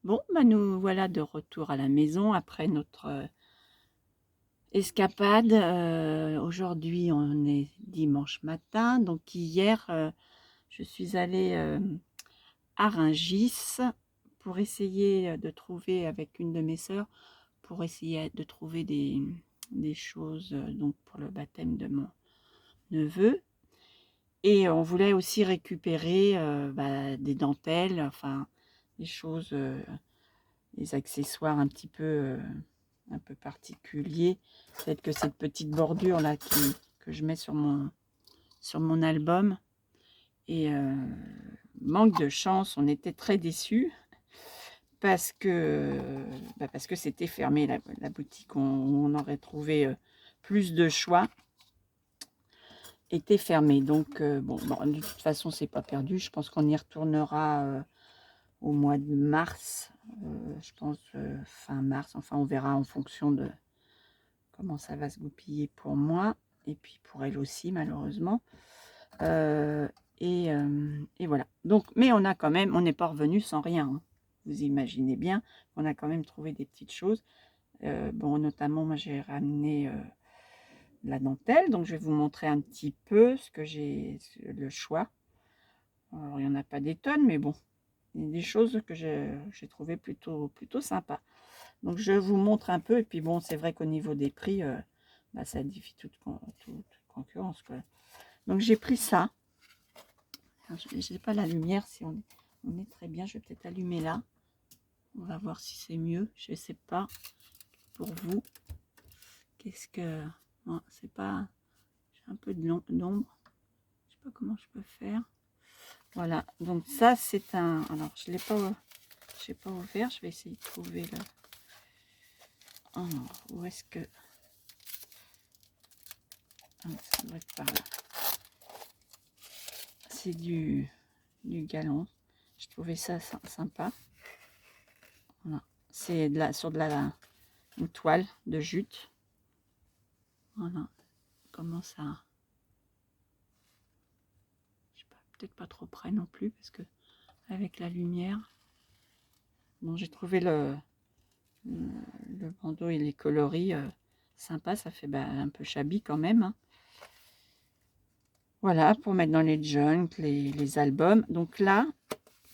Bon, bah, nous voilà de retour à la maison après notre, escapade. Aujourd'hui, on est dimanche matin, donc hier, je suis allée, à Rungis pour essayer, de trouver avec une de mes sœurs, pour essayer de trouver des choses, donc pour le baptême de mon neveu, et on voulait aussi récupérer, bah, des dentelles, enfin des choses, des accessoires un peu particuliers. Peut-être que cette petite bordure là que je mets sur mon album, et manque de chance, on était très déçus parce que, bah, parce que c'était fermé la boutique où on aurait trouvé, plus de choix, était fermée. Donc bon, de toute façon, c'est pas perdu. Je pense qu'on y retournera, au mois de mars, je pense, fin mars. Enfin, on verra en fonction de comment ça va se goupiller pour moi et puis pour elle aussi malheureusement. Heu et voilà. Donc mais on n'est pas revenu sans rien, hein. Vous imaginez bien qu'on a quand même trouvé des petites choses. Bon, notamment moi j'ai ramené, la dentelle, donc je vais vous montrer un petit peu ce que le choix. Alors il y en a pas des tonnes, mais bon, il y a des choses que j'ai trouvées plutôt sympas. Donc je vous montre un peu, et puis bon, c'est vrai qu'au niveau des prix, bah, ça défie toute concurrence, quoi. Donc j'ai pris ça. Alors, je n'ai pas la lumière, si on est très bien. Je vais peut-être allumer là. On va voir si c'est mieux. Je ne sais pas pour vous. Qu'est-ce que... Non, c'est pas... J'ai un peu d'ombre. Je sais pas comment je peux faire. Voilà. Donc ça, c'est un... Alors, je l'ai pas... Je l'ai pas ouvert. Je vais essayer de trouver le... Alors, où est-ce que... Ah, ça doit être par là. C'est du galon. Je trouvais ça sympa. Voilà. C'est sur une toile de jute. Voilà. Comment ça... Je sais pas, peut-être pas trop près non plus, parce que avec la lumière... Bon, j'ai trouvé le bandeau et les coloris sympa. Ça fait un peu shabby quand même, hein. Voilà, pour mettre dans les junk, les albums. Donc là,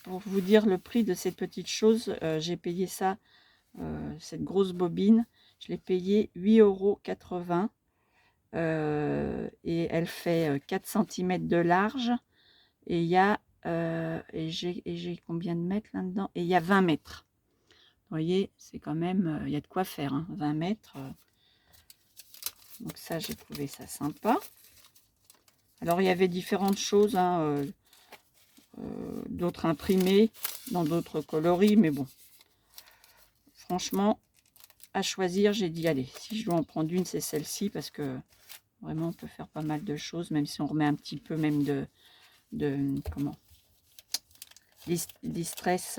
pour vous dire le prix de cette petite chose, j'ai payé ça, cette grosse bobine, je l'ai payé 8,80 €, et elle fait 4 cm de large, et il y a et j'ai combien de mètres là-dedans? Et il y a 20 mètres. Vous voyez, c'est quand même, il y a de quoi faire, hein, 20 mètres. Donc ça, j'ai trouvé ça sympa. Alors il y avait différentes choses, hein, d'autres imprimés dans d'autres coloris, mais bon, franchement, à choisir, j'ai dit allez, si je dois en prendre une, c'est celle-ci, parce que vraiment on peut faire pas mal de choses, même si on remet un petit peu même de comment, distress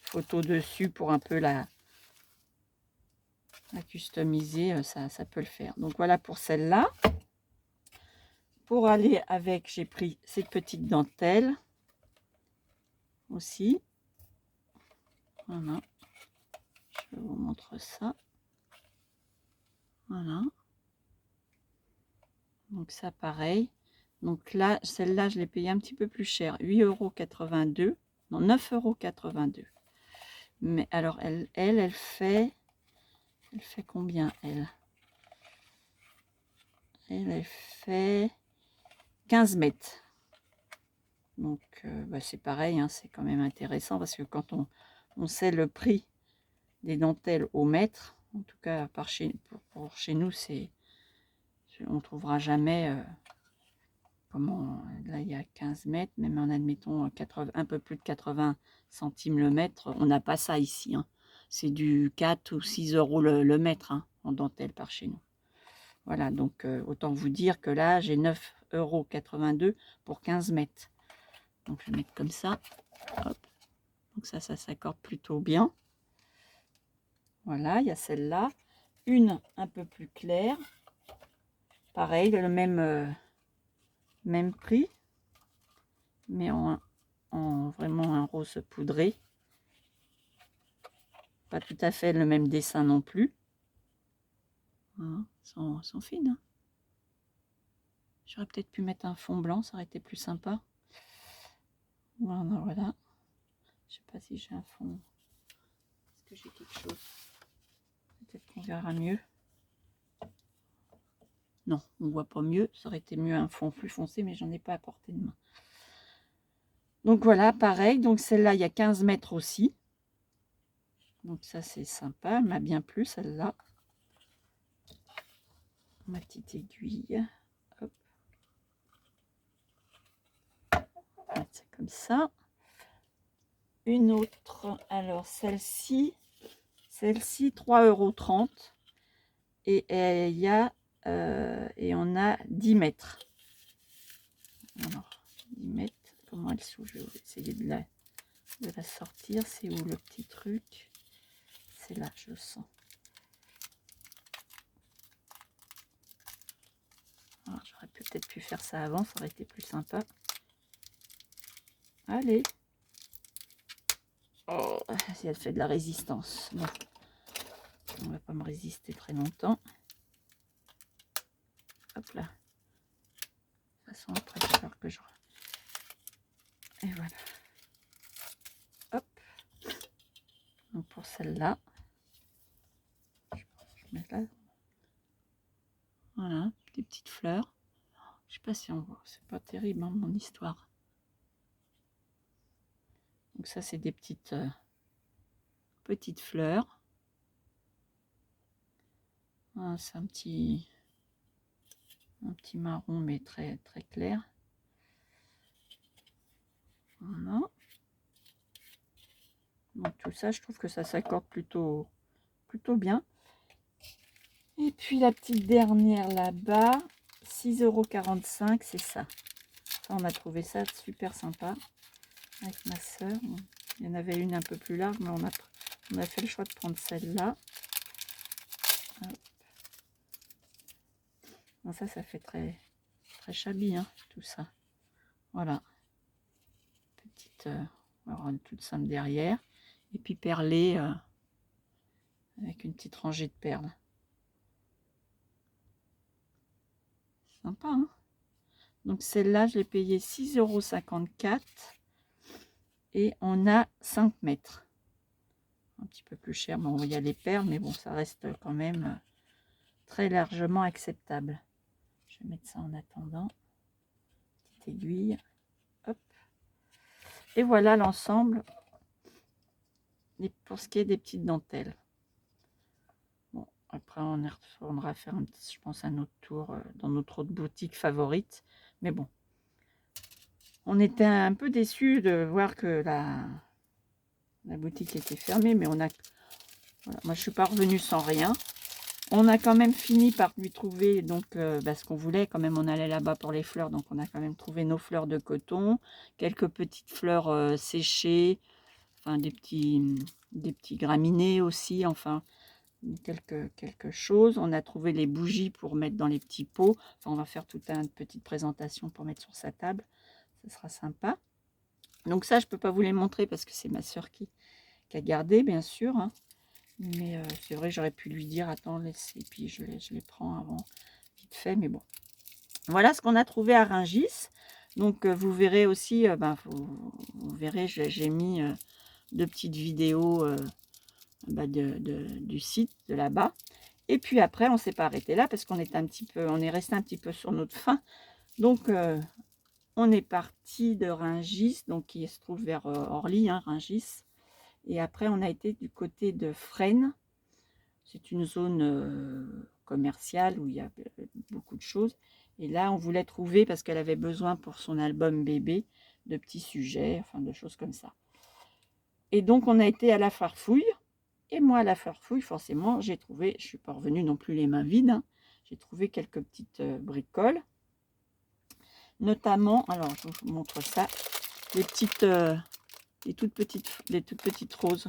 photo dessus pour un peu la customiser, ça peut le faire. Donc voilà pour celle-là. Pour aller avec, j'ai pris cette petite dentelle aussi. Voilà, je vous montre ça. Voilà. Donc ça pareil. Donc là, celle-là, je l'ai payée un petit peu plus cher, 8,82 €. Non, 9,82 €. Mais alors elle fait combien elle? Elle fait 15 mètres. Donc bah, c'est pareil, hein, c'est quand même intéressant, parce que quand on sait le prix des dentelles au mètre, en tout cas pour chez nous, on trouvera jamais, comment, là il y a 15 mètres, même en admettons 80, un peu plus de 80 centimes le mètre, on n'a pas ça ici, hein. C'est du 4 ou 6 € le mètre, hein, en dentelle par chez nous. Voilà, donc autant vous dire que là j'ai 9,82 € pour 15 mètres. Donc je vais mettre comme ça. Hop. Donc ça s'accorde plutôt bien. Voilà, il y a celle-là. Une un peu plus claire. Pareil, le même prix, mais en vraiment un rose poudré. pas tout à fait le même dessin non plus. Hein, sont fines. Hein. J'aurais peut-être pu mettre un fond blanc, ça aurait été plus sympa. Voilà, voilà. Je sais pas si j'ai un fond. Est-ce que j'ai quelque chose? Peut-être qu'on verra mieux. Non, on voit pas mieux. Ça aurait été mieux un fond plus foncé, mais j'en ai pas à portée de main. Donc voilà, pareil. Donc celle-là, il y a 15 mètres aussi. Donc ça, c'est sympa. Elle m'a bien plu, celle-là. Ma petite aiguille. Hop. C'est comme ça. Une autre. Alors, celle-ci, 3,30 € et il y a et on a 10 mètres. Alors, 10 mètres. Comment elle s'ouvre? Je vais essayer de la sortir. C'est où le petit truc? C'est là, je le sens. J'aurais peut-être pu faire ça avant, ça aurait été plus sympa. Allez. Oh, si elle fait de la résistance. Bon. On va pas me résister très longtemps. Hop là. De toute façon, après, il va falloir que je... Et voilà. Hop. Donc pour celle-là, je mets là. Voilà, des petites fleurs. Je sais pas si on voit, c'est pas terrible hein, mon histoire. Donc ça, c'est des petites fleurs. Voilà, c'est un petit marron, mais très très clair. Voilà. Donc tout ça, je trouve que ça s'accorde plutôt bien. Et puis la petite dernière là-bas, 6,45 €, c'est ça. Ça, on a trouvé ça super sympa avec ma soeur. Il y en avait une un peu plus large, mais on a fait le choix de prendre celle-là. Ça fait très très shabby, hein, tout ça. Voilà. Petite, on va avoir une toute simple derrière. Et puis perlée avec une petite rangée de perles. Sympa, hein? Donc celle-là, je l'ai payée 6,54 € et on a 5 mètres. Un petit peu plus cher, bon, il y a les perles, mais bon, ça reste quand même très largement acceptable. Je vais mettre ça en attendant. Petite aiguille. Hop. Et voilà l'ensemble pour ce qui est des petites dentelles. Bon, après on retournera faire un petit, je pense, un autre tour dans notre autre boutique favorite. Mais bon, on était un peu déçus de voir que la boutique était fermée, mais on a... Voilà, moi je suis pas revenue sans rien. On a quand même fini par lui trouver donc ce qu'on voulait. Quand même, on allait là-bas pour les fleurs, donc on a quand même trouvé nos fleurs de coton, quelques petites fleurs séchées, enfin des petits graminées aussi, enfin quelque chose. On a trouvé les bougies pour mettre dans les petits pots. Enfin, on va faire toute une petite présentation pour mettre sur sa table. Ce sera sympa. Donc ça, je peux pas vous les montrer parce que c'est ma soeur qui a gardé, bien sûr. Hein. Mais c'est vrai, j'aurais pu lui dire, attends, laisse, et puis je les prends avant, vite fait, mais bon. Voilà ce qu'on a trouvé à Rungis. Donc, vous verrez aussi, vous verrez, j'ai mis 2 petites vidéos du site, de là-bas. Et puis après, on s'est pas arrêté là, parce qu'on est resté un petit peu sur notre faim. Donc, on est parti de Rungis, donc qui se trouve vers Orly, hein, Rungis. Et après, on a été du côté de Fresnes. C'est une zone commerciale où il y a beaucoup de choses. Et là, on voulait trouver, parce qu'elle avait besoin pour son album bébé, de petits sujets, enfin de choses comme ça. Et donc, on a été à la Farfouille. Et moi, à la Farfouille, forcément, j'ai trouvé, je ne suis pas revenue non plus les mains vides, hein, j'ai trouvé quelques petites bricoles. Notamment, alors, je vous montre ça, les toutes petites roses.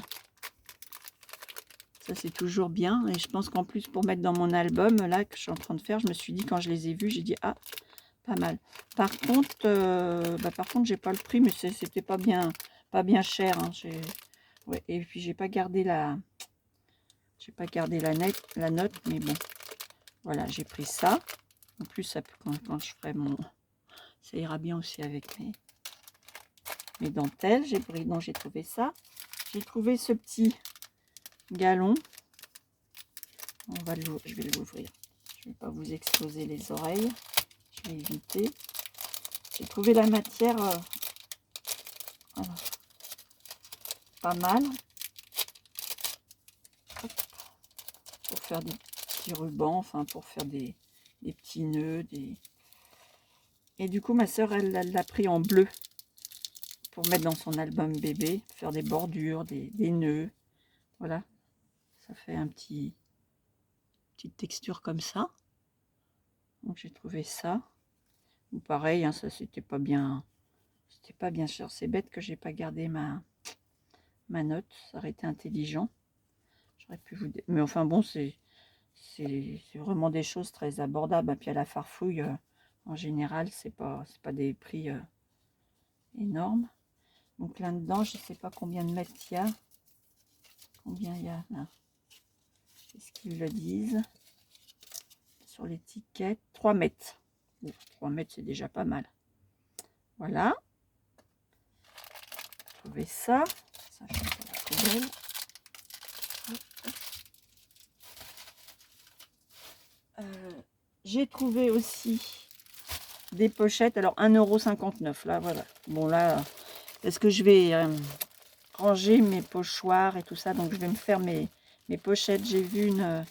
Ça, c'est toujours bien. Et je pense qu'en plus, pour mettre dans mon album, là, que je suis en train de faire, je me suis dit, quand je les ai vus, j'ai dit, ah, pas mal. Par contre, j'ai pas le prix, mais c'était pas bien cher. Hein. Ouais, et puis, j'ai pas gardé la J'ai pas gardé la note, mais bon. Voilà, j'ai pris ça. En plus, ça, quand je ferai mon... Ça ira bien aussi avec mes dentelles. J'ai pris, non, j'ai trouvé ça. J'ai trouvé ce petit galon. Je vais l'ouvrir. Je ne vais pas vous exploser les oreilles. Je vais éviter. J'ai trouvé la matière pas mal. Hop. Pour faire des petits rubans, enfin pour faire des petits nœuds. Et du coup, ma soeur, elle l'a pris en bleu pour mettre dans son album bébé, faire des bordures, des nœuds. Voilà. Ça fait petite texture comme ça. Donc j'ai trouvé ça. Ou pareil, hein, ça c'était pas bien cher. C'est bête que j'ai pas gardé ma note. Ça aurait été intelligent. J'aurais pu vous... Mais enfin bon, c'est vraiment des choses très abordables. Et puis à la farfouille, en général, c'est pas des prix énormes. Donc là-dedans, je sais pas combien de mètres il y a. Combien il y a là? Qu'est-ce qu'ils le disent sur l'étiquette? 3 mètres. Bon, 3 mètres, c'est déjà pas mal. Voilà. J'ai trouvé ça. Ça, je mets dans la poubelle. J'ai trouvé aussi des pochettes. Alors 1,59 € là, voilà. Bon là, est-ce que je vais ranger mes pochoirs et tout ça? Donc je vais me faire mes pochettes. J'ai vu une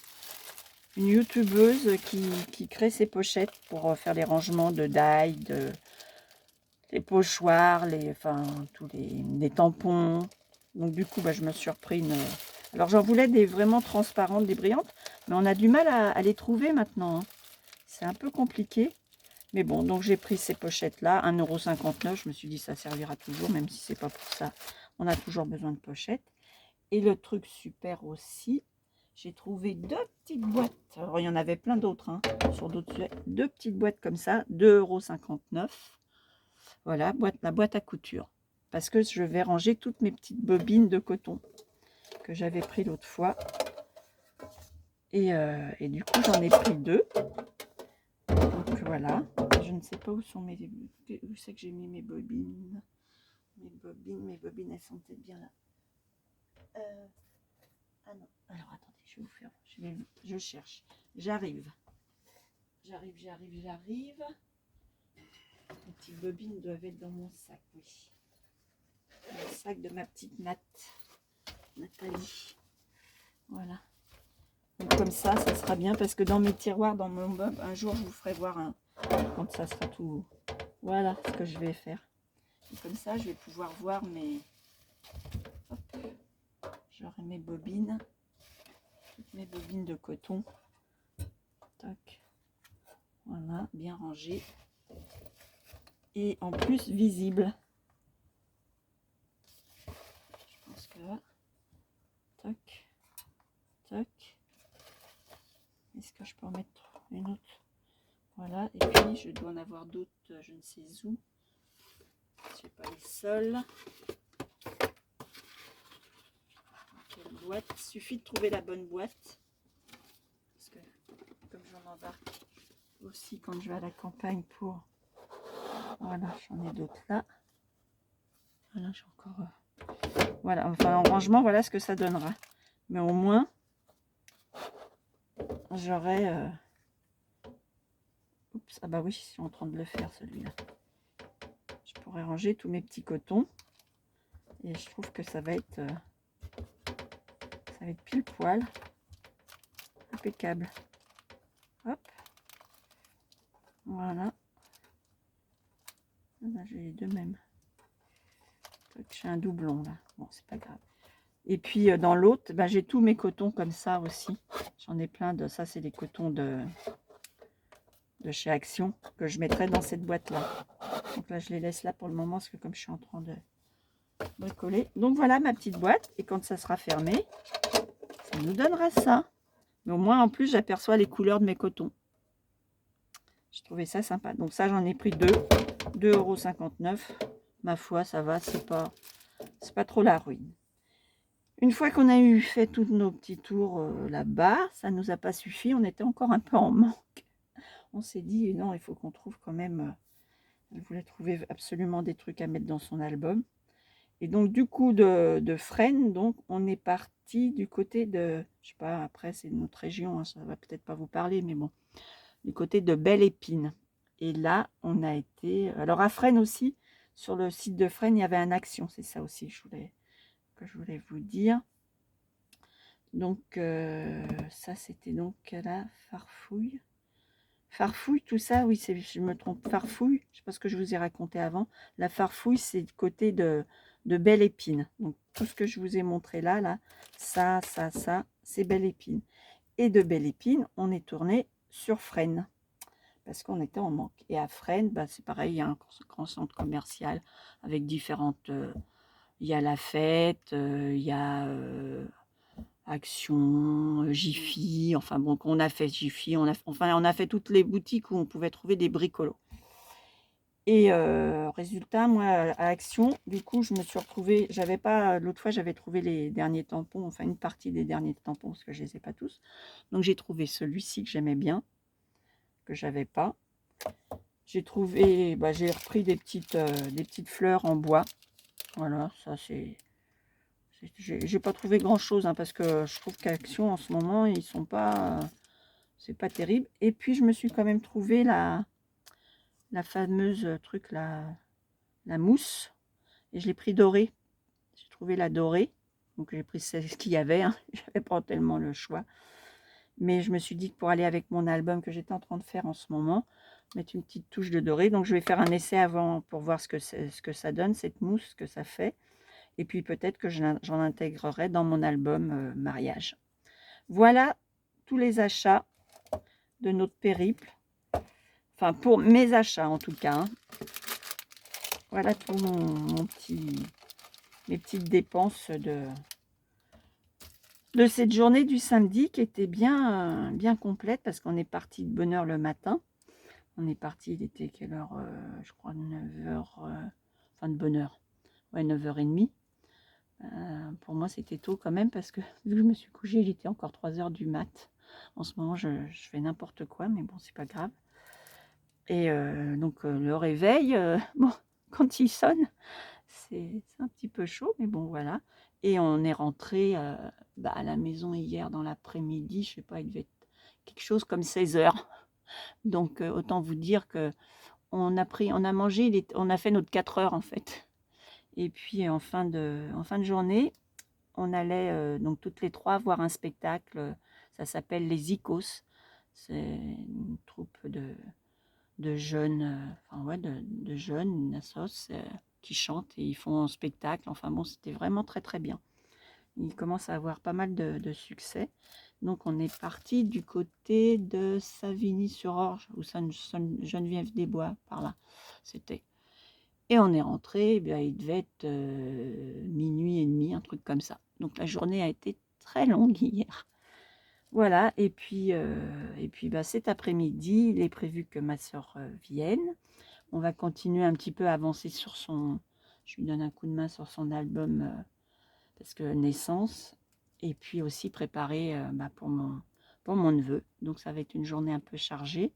youtubeuse qui crée ses pochettes pour faire les rangements de die, les pochoirs, tous les tampons. Donc du coup, je me suis repris une... Alors j'en voulais des vraiment transparentes, des brillantes, mais on a du mal à les trouver maintenant, hein. C'est un peu compliqué. Mais bon, donc j'ai pris ces pochettes-là, 1,59 €. Je me suis dit, ça servira toujours, même si c'est pas pour ça. On a toujours besoin de pochettes. Et le truc super aussi, j'ai trouvé 2 petites boîtes. Alors, il y en avait plein d'autres, hein, sur d'autres sujets. 2 petites boîtes comme ça, 2,59 €. Voilà, la boîte à couture. Parce que je vais ranger toutes mes petites bobines de coton que j'avais pris l'autre fois. Et du coup, j'en ai pris 2. Donc voilà. Je ne sais pas où sont où c'est que j'ai mis mes bobines. Mes bobines, elles sont peut-être bien là. Ah non. Alors attendez, je vais vous faire. Je cherche. J'arrive. J'arrive. Les petites bobines doivent être dans mon sac, oui. Le sac de ma petite Nathalie. Voilà. Donc comme ça sera bien parce que dans mes tiroirs, dans mon bob, un jour je vous ferai voir quand ça sera tout. Voilà ce que je vais faire. Et comme ça, je vais pouvoir voir hop, j'aurai mes bobines, toutes mes bobines de coton. Tac. Voilà, bien rangées. Et en plus visible. Je pense que là, tac, tac. Est-ce que je peux en mettre une autre? Voilà, et puis je dois en avoir d'autres, je ne sais où. Je n'ai pas les seuls. Quelle boîte? Il suffit de trouver la bonne boîte. Parce que comme j'en embarque aussi quand je vais à la campagne pour... Voilà, j'en ai d'autres là. Voilà, j'ai encore... Voilà, enfin en rangement, voilà ce que ça donnera. Mais au moins, j'aurai... Oups, ah bah oui, je suis en train de le faire celui-là. Je pourrais ranger tous mes petits cotons. Et je trouve que ça va être pile poil. Impeccable. Hop. Voilà. J'ai les deux mêmes. J'ai un doublon là. Bon, c'est pas grave. Et puis dans l'autre, j'ai tous mes cotons comme ça aussi. J'en ai plein de... Ça, c'est des cotons de chez Action que je mettrai dans cette boîte là. Donc là, je les laisse là pour le moment parce que comme je suis en train de bricoler. Donc voilà ma petite boîte. Et quand ça sera fermé, ça nous donnera ça. Mais au moins, en plus, j'aperçois les couleurs de mes cotons. Je trouvais ça sympa. Donc ça, j'en ai pris 2. 2,59 €. Ma foi, ça va. C'est pas trop la ruine. Une fois qu'on a eu fait tous nos petits tours là-bas, ça ne nous a pas suffi, on était encore un peu en manque. On s'est dit, non, il faut qu'on trouve quand même... elle voulait trouver absolument des trucs à mettre dans son album. Et donc, du coup, de Fresnes, donc, on est parti du côté de... Je sais pas, après, c'est notre région, hein, ça va peut-être pas vous parler, mais bon. Du côté de Belle-Épine. Et là, on a été... Alors, à Fresnes aussi, sur le site de Fresnes, il y avait un action. C'est ça aussi que je voulais vous dire. Donc, ça, c'était donc la Farfouille. Farfouille, tout ça, oui, je me trompe. Farfouille, je sais pas ce que je vous ai raconté avant. La Farfouille, c'est du côté de Belle-Épine. Donc, tout ce que je vous ai montré là, ça, c'est Belle-Épine. Et de Belle-Épine, on est tourné sur Fresnes, parce qu'on était en manque. Et à Fresnes, bah, c'est pareil, il y a un grand centre commercial avec différentes... il y a la fête, il y a... Action, Jiffy, enfin bon, on a fait Jiffy, on a fait toutes les boutiques où on pouvait trouver des bricolos. Et résultat, moi, à Action, du coup, je me suis retrouvée, j'avais pas, l'autre fois, j'avais trouvé les derniers tampons, enfin une partie des derniers tampons, parce que je les ai pas tous. Donc j'ai trouvé celui-ci que j'aimais bien, que j'avais pas. J'ai trouvé, bah, j'ai repris des petites fleurs en bois. Voilà, ça c'est... J'ai pas trouvé grand chose, hein, parce que je trouve qu'Action en ce moment, ils sont pas... c'est pas terrible. Et puis, je me suis quand même trouvé la fameuse truc, la mousse. Et je l'ai pris dorée. J'ai trouvé la dorée. Donc, j'ai pris ce qu'il y avait. Hein. J'avais pas tellement le choix. Mais je me suis dit que pour aller avec mon album que j'étais en train de faire en ce moment, mettre une petite touche de doré. Donc, je vais faire un essai avant pour voir ce que ça donne, cette mousse, ce que ça fait. Et puis, peut-être que j'en intégrerai dans mon album mariage. Voilà tous les achats de notre périple. Enfin, pour mes achats en tout cas. Hein. Voilà pour mes petites dépenses de cette journée du samedi qui était bien, bien complète parce qu'on est parti de bonne heure le matin. On est parti, il était quelle heure je crois 9h, enfin de bonne heure. Ouais, 9h30. Pour moi, c'était tôt quand même parce que vu que je me suis couchée, il était encore 3h du mat. En ce moment, je fais n'importe quoi, mais bon, c'est pas grave. Et donc, le réveil, bon, quand il sonne, c'est un petit peu chaud, mais bon, voilà. Et on est rentré à la maison hier dans l'après-midi, je sais pas, il devait être quelque chose comme 16h. Donc, autant vous dire que on a mangé, on a fait notre 4 heures en fait. Et puis, en fin de journée, on allait donc toutes les trois voir un spectacle, ça s'appelle Les Icos. C'est une troupe de jeunes, enfin ouais, de jeunes, une assoce qui chantent et ils font un spectacle. Enfin bon, c'était vraiment très très bien. Ils commencent à avoir pas mal de succès. Donc on est parti du côté de Savigny-sur-Orge ou Geneviève-des-Bois, par là, c'était. Et on est rentré, eh bien, il devait être minuit et demi, un truc comme ça. Donc la journée a été très longue hier. Voilà, et puis bah, cet après-midi, il est prévu que ma soeur vienne. On va continuer un petit peu à avancer sur son... Je lui donne un coup de main sur son album, parce que naissance. Et puis aussi préparer bah, pour mon neveu. Donc ça va être une journée un peu chargée.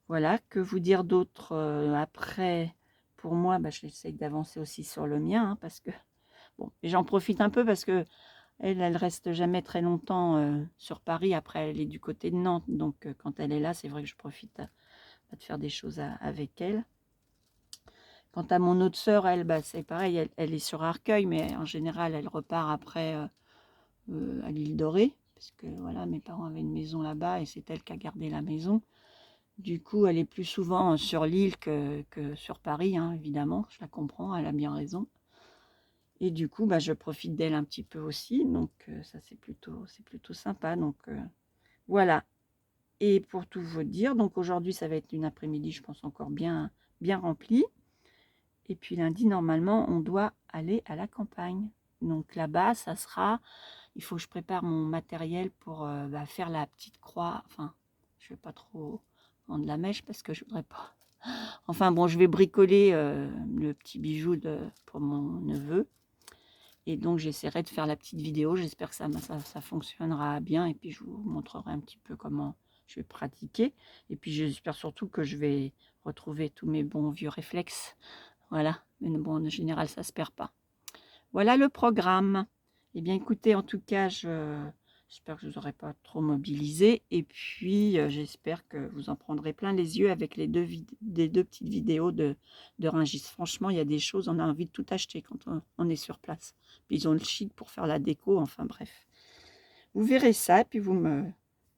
Voilà, que vous dire d'autre après. Pour moi, bah, j'essaye d'avancer aussi sur le mien, hein, parce que... Bon, et j'en profite un peu parce que elle reste jamais très longtemps sur Paris. Après, elle est du côté de Nantes. Donc, quand elle est là, c'est vrai que je profite de faire des choses avec elle. Quant à mon autre sœur, elle, bah, c'est pareil. Elle est sur Arcueil, mais en général, elle repart après à l'île Dorée. Parce que voilà, mes parents avaient une maison là-bas et c'est elle qui a gardé la maison. Du coup, elle est plus souvent sur l'île que sur Paris, hein, évidemment. Je la comprends, elle a bien raison. Et du coup, bah, je profite d'elle un petit peu aussi. Donc, ça, c'est plutôt sympa. Donc, voilà. Et pour tout vous dire, donc aujourd'hui, ça va être une après-midi, je pense, encore bien, bien remplie. Et puis lundi, normalement, on doit aller à la campagne. Donc là-bas, ça sera... Il faut que je prépare mon matériel pour bah, faire la petite croix. Enfin, je ne vais pas trop vendre la mèche parce que je voudrais pas... Enfin bon, je vais bricoler le petit bijou pour mon neveu. Et donc j'essaierai de faire la petite vidéo. J'espère que ça fonctionnera bien. Et puis je vous montrerai un petit peu comment je vais pratiquer. Et puis j'espère surtout que je vais retrouver tous mes bons vieux réflexes. Voilà. Mais bon, en général, ça ne se perd pas. Voilà le programme. Eh bien, écoutez, en tout cas, j'espère que je ne vous aurai pas trop mobilisé. Et puis, j'espère que vous en prendrez plein les yeux avec les deux petites vidéos de Rungis. Franchement, il y a des choses, on a envie de tout acheter quand on est sur place. Puis, ils ont le chic pour faire la déco. Enfin, bref. Vous verrez ça, et puis vous me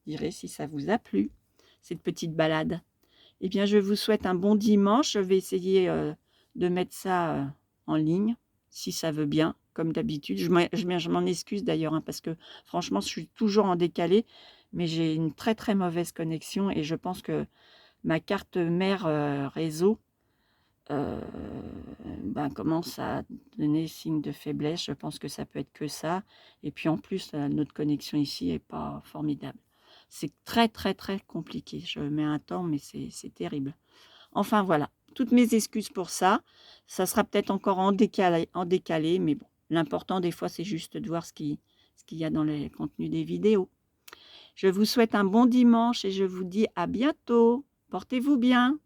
direz si ça vous a plu, cette petite balade. Eh bien, je vous souhaite un bon dimanche. Je vais essayer de mettre ça en ligne, si ça veut bien, comme d'habitude. Je m'en excuse d'ailleurs, hein, parce que franchement, je suis toujours en décalé, mais j'ai une très très mauvaise connexion et je pense que ma carte mère réseau commence à donner signe de faiblesse. Je pense que ça peut être que ça. Et puis en plus, notre connexion ici n'est pas formidable. C'est très très très compliqué. Je mets un temps, mais c'est terrible. Enfin voilà, toutes mes excuses pour ça. Ça sera peut-être encore en décalé, mais bon. L'important des fois, c'est juste de voir ce qu'il y a dans les contenus des vidéos. Je vous souhaite un bon dimanche et je vous dis à bientôt. Portez-vous bien.